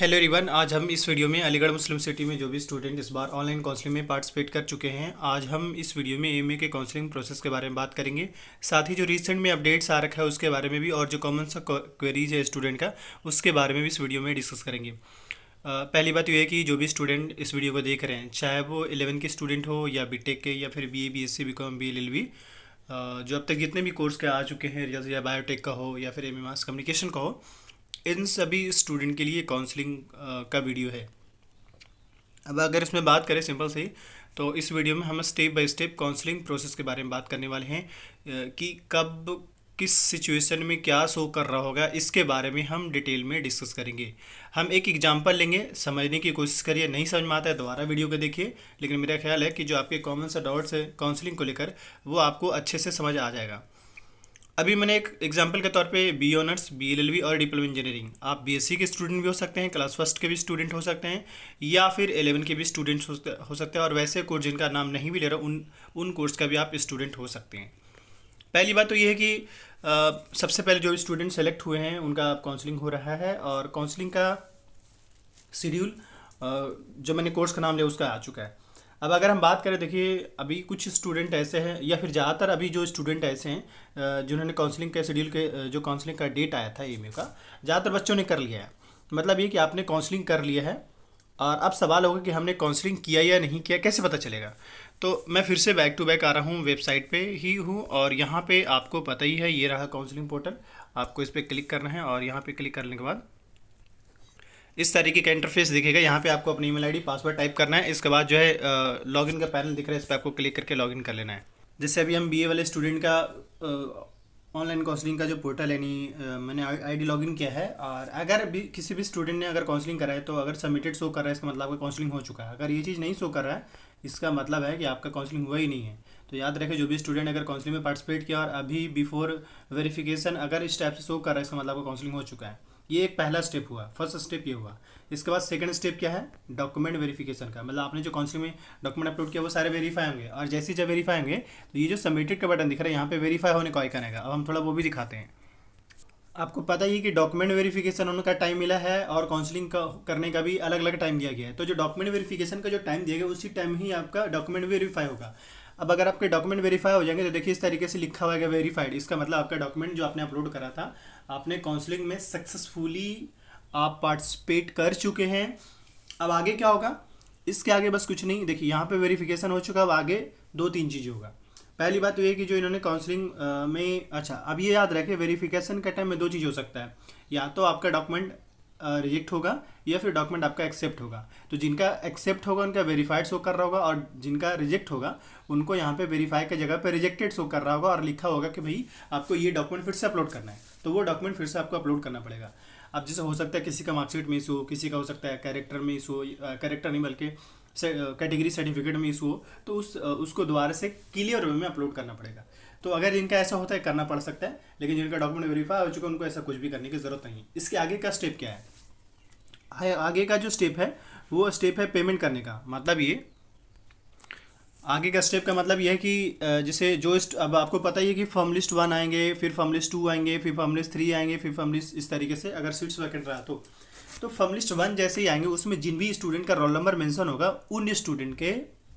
Hello everyone, आज हम इस वीडियो में अलीगढ़ मुस्लिम सिटी में जो भी स्टूडेंट इस बार ऑनलाइन काउंसलिंग में पार्टिसिपेट कर चुके हैं, आज हम इस वीडियो में एमए के काउंसलिंग प्रोसेस के बारे में बात करेंगे। साथ ही जो रिसेंट में अपडेट्स आ रखा है उसके बारे में भी, और जो कॉमन सा क्वेरीज है स्टूडेंट का उसके बारे में भी इस वीडियो में डिस्कस करेंगे। पहली बात यह है कि जो भी स्टूडेंट इस वीडियो को देख रहे हैं, चाहे वो 11 के स्टूडेंट हो या बीटेक के या फिर बीए बीएससी बीकॉम बीएलएलबी, जो अब तक जितने भी कोर्स के आ चुके हैं, जैसे या बायोटेक का हो या फिर एमए मास कम्युनिकेशन का हो, इन सभी स्टूडेंट के लिए काउंसलिंग का वीडियो है। अब अगर इसमें बात करें सिंपल से ही, तो इस वीडियो में हम step by step counselling process के बारे में बात करने वाले हैं कि कब किस सिचुएशन में क्या शो कर रहा होगा, इसके बारे में हम डिटेल में डिस्कस करेंगे। हम एक एग्जांपल लेंगे, समझने की कोशिश करिए। नहीं समझ में आता है दोबारा वीडियो को देखिए, लेकिन मेरा ख्याल है कि जो आपके कॉमन सा डाउट्स है काउंसलिंग को लेकर, वो आपको अच्छे से समझ आ जाएगा। अभी मैंने एक एग्जांपल के तौर पे बी ऑनर्स, बीएलएलबी और डिप्लोमा इंजीनियरिंग, आप बीएससी के स्टूडेंट भी हो सकते हैं, क्लास फर्स्ट के भी स्टूडेंट हो सकते हैं, या फिर 11 के भी स्टूडेंट्स हो सकते हैं, और वैसे कोर्स जिनका नाम नहीं भी ले रहा उन कोर्स का भी आप स्टूडेंट हो सकते हैं। पहली बात तो ये है कि सबसे पहले जो स्टूडेंट सेलेक्ट हुए हैं उनका काउंसलिंग हो रहा है, और काउंसलिंग का शेड्यूल जो मैंने कोर्स का नाम लिया उसका आ चुका है। अब अगर हम बात करें, देखिए अभी कुछ स्टूडेंट ऐसे हैं, या फिर ज़्यादातर अभी जो स्टूडेंट ऐसे हैं जिन्होंने काउंसलिंग के शेड्यूल के जो काउंसलिंग का डेट आया था एमए का, ज़्यादातर बच्चों ने कर लिया है। मतलब ये कि आपने काउंसलिंग कर लिया है, और अब सवाल होगा कि हमने काउंसलिंग किया या नहीं किया, कैसे पता चलेगा। तो मैं फिर से बैक टू बैक आ रहा हूँ, वेबसाइट पे ही हूँ, और यहाँ पे आपको पता ही है, ये रहा काउंसलिंग पोर्टल। आपको इस पर क्लिक करना है, और यहाँ पे क्लिक करने के बाद इस तरीके का इंटरफेस दिखेगा। यहाँ पे आपको अपनी ईमेल आईडी पासवर्ड टाइप करना है। इसके बाद जो है लॉगिन का पैनल दिख रहा है, इस पर आपको क्लिक करके लॉगिन कर लेना है। जैसे अभी हम बीए वाले स्टूडेंट का ऑनलाइन काउंसलिंग का जो पोर्टल यानी मैंने आईडी लॉगिन किया है, और अगर भी किसी भी स्टूडेंट ने अगर काउंसलिंग करा है, तो अगर सबमिटेड शो कर रहा है, इसका मतलब आपका काउंसलिंग हो चुका है। अगर ये चीज़ नहीं शो कर रहा है, इसका मतलब है कि आपका काउंसलिंग हुआ ही नहीं है। तो याद रखें, जो भी स्टूडेंट अगर काउंसलिंग में पार्टिसिपेट किया और अभी बिफोर वेरिफिकेशन अगर इस टाइप से शो कर रहा है, इसका मतलब आपका काउंसलिंग हो चुका है। ये एक पहला स्टेप हुआ, फर्स्ट स्टेप ये हुआ। इसके बाद सेकंड स्टेप क्या है, डॉक्यूमेंट वेरिफिकेशन का। मतलब आपने जो काउंसलिंग में डॉक्यूमेंट अपलोड किया वो सारे वेरीफाई होंगे, और जैसे ही जब वेरीफाई होंगे तो ये जो सबमिटेड का बटन दिख रहा है, यहाँ पे वेरीफाई होने का आइकन आएगा। अब हम थोड़ा वो भी दिखाते हैं। आपको पता ही है कि डॉक्यूमेंट वेरिफिकेशन होने का टाइम मिला है, और काउंसलिंग का करने का भी अलग अलग टाइम दिया गया है। तो जो डॉक्यूमेंट वेरिफिकेशन का जो टाइम दिया गया, उसी टाइम ही आपका डॉक्यूमेंट वेरीफाई होगा। अब अगर आपके डॉक्यूमेंट वेरीफाई हो जाएंगे, तो देखिए इस तरीके से लिखा हुआ है वेरीफाइड। इसका मतलब आपका डॉक्यूमेंट जो आपने अपलोड करा था, आपने काउंसलिंग में सक्सेसफुली आप पार्टिसिपेट कर चुके हैं। अब आगे क्या होगा, इसके आगे बस कुछ नहीं। देखिए यहाँ पे वेरिफिकेशन हो चुका, अब आगे दो तीन चीज़ें होगा। पहली बात तो ये कि जो इन्होंने काउंसलिंग में, अच्छा अब ये याद रखें, वेरिफिकेशन के टाइम में दो चीज़ हो सकता है, या तो आपका डॉक्यूमेंट रिजेक्ट होगा, या फिर डॉक्यूमेंट आपका एक्सेप्ट होगा। तो जिनका एक्सेप्ट होगा उनका वेरीफाइड शो कर रहा होगा, और जिनका रिजेक्ट होगा उनको यहाँ पे वेरीफाई की जगह पे रिजेक्टेड शो कर रहा होगा, और लिखा होगा कि भाई आपको ये डॉक्यूमेंट फिर से अपलोड करना है। तो वो डॉक्यूमेंट फिर से आपको अपलोड करना पड़ेगा। अब जैसे हो सकता है किसी का मार्कशीट में इशू हो, किसी का हो सकता है कैरेक्टर में इशू हो, कैरेक्टर नहीं बल्कि कैटेगरी सर्टिफिकेट में इशू हो, तो उसको दोबारा से क्लियर वे में अपलोड करना पड़ेगा। तो अगर जिनका ऐसा होता है करना पड़ सकता है, लेकिन जिनका डॉक्यूमेंट वेरीफाई हो चुका है उनको ऐसा कुछ भी करने की जरूरत नहीं है। इसके आगे का स्टेप क्या है, आगे का जो स्टेप है वो स्टेप है पेमेंट करने का। मतलब ये आगे का स्टेप का मतलब यह है कि जैसे जो अब आपको पता ही है कि फॉर्म लिस्ट 1 आएंगे, फिर फॉर्म लिस्ट 2 आएंगे, फिर फॉर्म लिस्ट 3 आएंगे, फिर फॉर्म लिस्ट, इस तरीके से अगर सीट्स वैकेंट रहा तो फॉर्म लिस्ट 1 जैसे ही आएंगे, उसमें जिन भी स्टूडेंट का रोल नंबर मेंशन होगा, उन स्टूडेंट के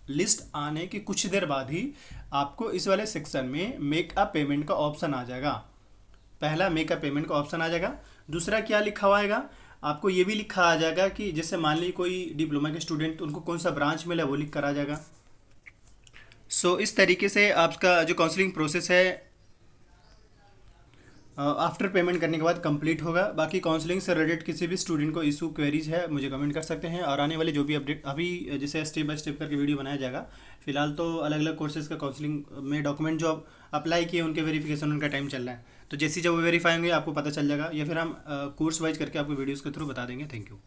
लिस्ट आने की कुछ देर बाद ही आपको इस वाले सेक्शन में मेक अ पेमेंट का ऑप्शन आ जाएगा। पहला मेक अ पेमेंट का ऑप्शन आ जाएगा। दूसरा क्या लिखा हुआ आएगा, आपको ये भी लिखा आ जाएगा कि जैसे मान ली कोई डिप्लोमा के स्टूडेंट, उनको कौन सा ब्रांच मिला वो लिख कर आ जाएगा। सो इस तरीके से आपका जो काउंसलिंग प्रोसेस है आफ्टर पेमेंट करने के बाद कंप्लीट होगा। बाकी काउंसलिंग से रिलेटेड किसी भी स्टूडेंट को इशू क्वेरीज है मुझे कमेंट कर सकते हैं, और आने वाले जो भी अपडेट, अभी जैसे स्टेप बाय स्टेप करके वीडियो बनाया जाएगा। फिलहाल तो अलग अलग कोर्सेज का काउंसलिंग में डॉक्यूमेंट जो आप अप्लाई किए उनके वेरिफिकेशन उनका टाइम चल रहा है, तो जैसे जब वो वेरीफाई होंगे आपको पता चल जाएगा, या फिर हम कोर्स वाइज करके आपको वीडियोज़ के थ्रू बता देंगे। Thank you.